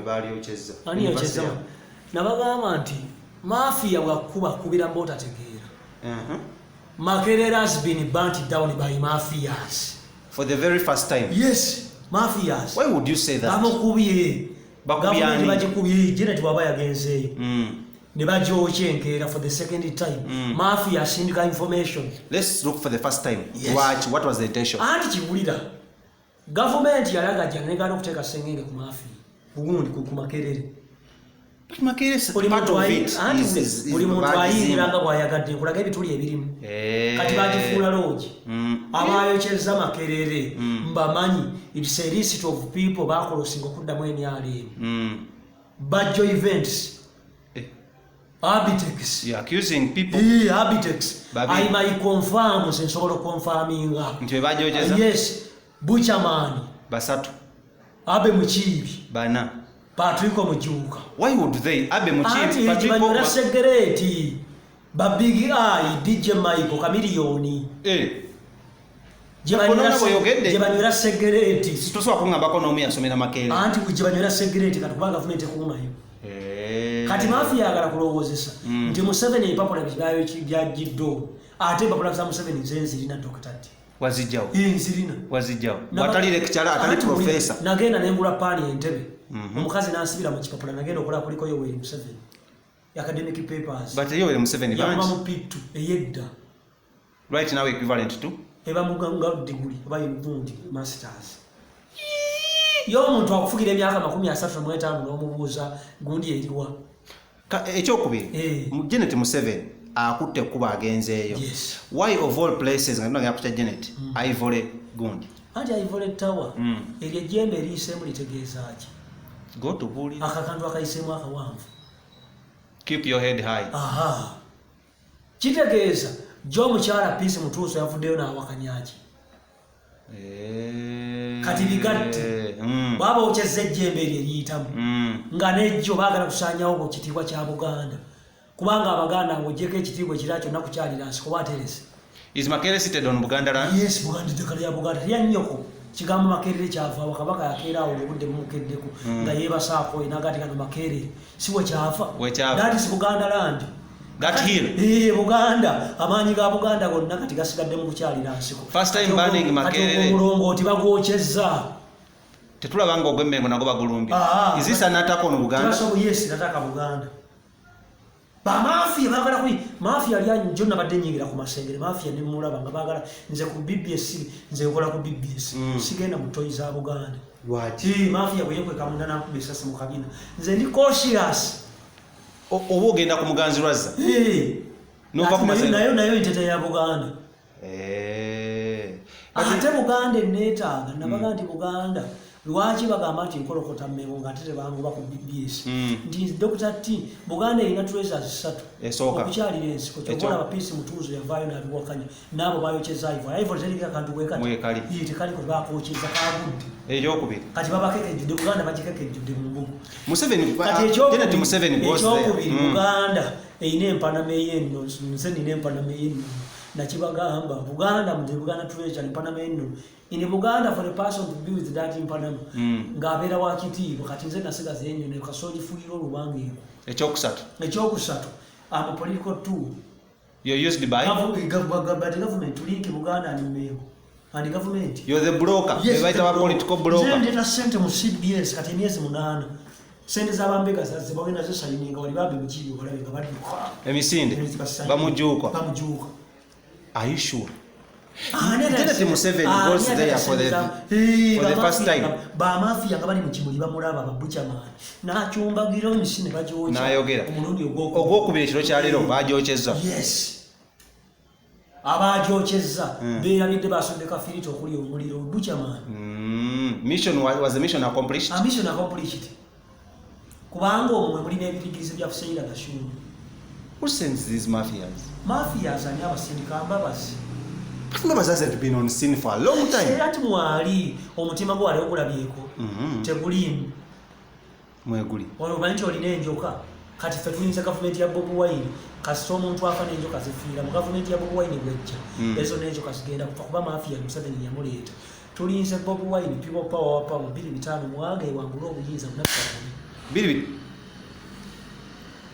bali yocheza ani yocheza nabagamba nti mafia bwakuba kubira mbota tegeera Makerere has been burnt down by mafias for the very first time. Yes, mafias. Why would you say that? Bamukubiye bakubiyani bagikubiye Janet baba yagenzeyo ne bajoochenkera for the second time. Mafia sindika information. Let's look for the first time. Yes. Watch what was the intention. Anti kibulira government yalaga janegana okuteka sengenge ku mafia ugundi ku Makerere. But Makerere is part of it. Buli muntu ayiranga bwayagadde kulaga ebituli ebirimu. Kati bagifuula loogi. Abayokyeza Makerere mbamanyi it's a list of people bakolosinga okuddamu NRM. Bajjo events. Abitex. You're accusing people. Abitex. I might confirm sensobola confirminga. Nti bajocheza? Yes. Buchaman. Basatu. Abe Muchibi. Bana. Patrick Mujuka. Why would they? Abe Muchibi. Patrick Mujuka. Security. Babigi I DJ Michael Kamilioni. Jebanyura security. Situswa kungamba ko nomi asomera Makerere. Anti kujebanyura security katubanga government ekumayo. Kati mafia agala kulowozesa. Nti Museveni ipapula bigayo kijajiddo. Ate papula za Museveni nzenzi lina dokitati. Wazijao. Nzirina. Wazijao. Watali lecturer, atali professor. Nagenda nengula pani Entebbe. Omukazi nasibira mu kipapula nagenda okola kuliko Yoweri Museveni. Academic papers. But Yoweri Museveni banji. Yakuba mu P2 eyedda. Right now equivalent to? Eba muganga degree, eba yundi masters. Yo muntu akufugira emyaka 35 n'omubuuza gundi eriwa. Ekyokubiri. Janet Museveni akutte kuba agenzeeyo. Yes. Why of all places nga yakuta Janet Ivory gundi? Anti Ivory Tower. Erye jembe eriisemu litegeeza ki? Go to bully. Akakantu akaisemu akawanvu. Keep your head high. Aha. Kitegeeza jo mukyala Peace Mutuuso yavuddeyo n'awakanyaaki. Kati bigatte. Baba ochezze ejjembe eriyitamu. Nga nejjo baagala kusaanyawo ku kitiibwa kya Buganda. Kubanga Abaganda ng'ogyeko ekitiibwa ekirala kyonna kukyalira nsi kuba aterese. Is Makerere seated on Buganda land? Yes, Buganda ddekala lya Buganda. Lya nnyoko kigambo Makerere kyava Kabaka yakeera awo obudde bumukeddeko nga yeebasaako n'agati kano Makerere si we kyafa. That is Buganda land. That hill. Buganda amaanyi ga Buganda gonna kati gasigadde mu kukyalira nsiko. First time banning Makerere. Omulongooti bagwokyezza. Tetulabanga ogw'emmengo nago bagulumbye. Is this an attack on Buganda? Yes, nataka Buganda. Ba mafia bagala kuli mafia lyanyu jonna badde nyingira ku masengere mafia ne mulaba nga bagala nze ku BBS nze nkola ku BBS sigenda mu toyi za Buganda. What? Mafia bweyekwe kamunda na kubisa mu kabina nze ndi cautious. Obo ogenda ku muganzirwaza. Nova ku masengere. Nayo intete ya Buganda. Ate Buganda neetaaga nabaga nti Buganda lwaki bagamba nti nkolokota mmego nga tete bangu ba ku BBS nti Dr. T Buganda ina treasures 3 okukyalira ensiko kyokola Peace Mutuuso yavaayo n'abiwakanya n'abo bayokyeza Ivory terika kantu wekati tekali ko bakokyeza kagudde ekyokubiri kati babakekejjudde Buganda bagikekejjudde mu mbugu Museveni Janet Museveni goes there ekyokubiri Buganda eyina empanama ey'enno nze nina empanama ey'enno nakibagamba Buganda mu Buganda treasure empanama ey'enno in Buganda for a person to be with that in Panama ngabera wa kitiibwa kati nze nasigaza ennyo ne kasoji fuiro olubange ekyokusatu am a political tool you're used by government to link Buganda and Mengo and government you're the broker yes, the political broker nze ndeta sente mu CBS kati emyezi 8 sente z'abambega zaze bagenda zesayininga wali babe mu kiyo walabe nga bali emisinde bamujuuka are you sure? Janet Museveni goes there for the first time. Ba mafia nga bali mu kimuli bamulaba Buchaman n'akyumbagira emisinde bagyocha n'ayogera ogwokubira ekiro kya leero bagyokyezza. Yes, abagyokyezza beerabidde basonde kafirito okuli omuliro Buchaman. Mission was the mission accomplished. A mission accomplished. Kubanga omwe mulina ebirigirizo bya Kuseyira Gashumba. Who sends these mafias? Mafias ani abasindika mbabazi. Members hasn't been on scene for a long time. Serati mwali omutima gwo ali okulabyeko. Tegulimu. Mweguli. Ono banchi olina enjoka. Kati ffe tuyinza government ya Bobi Wine kasita omuntu afa n'enjoka zifiira mu government ya Bobi Wine bwejja. Ezo n'enjoka zigenda kuba mafia Museveni yamuleeta. Tulinze Bobi Wine people power 2 5 mwange wangula obuyinza munaffe. biri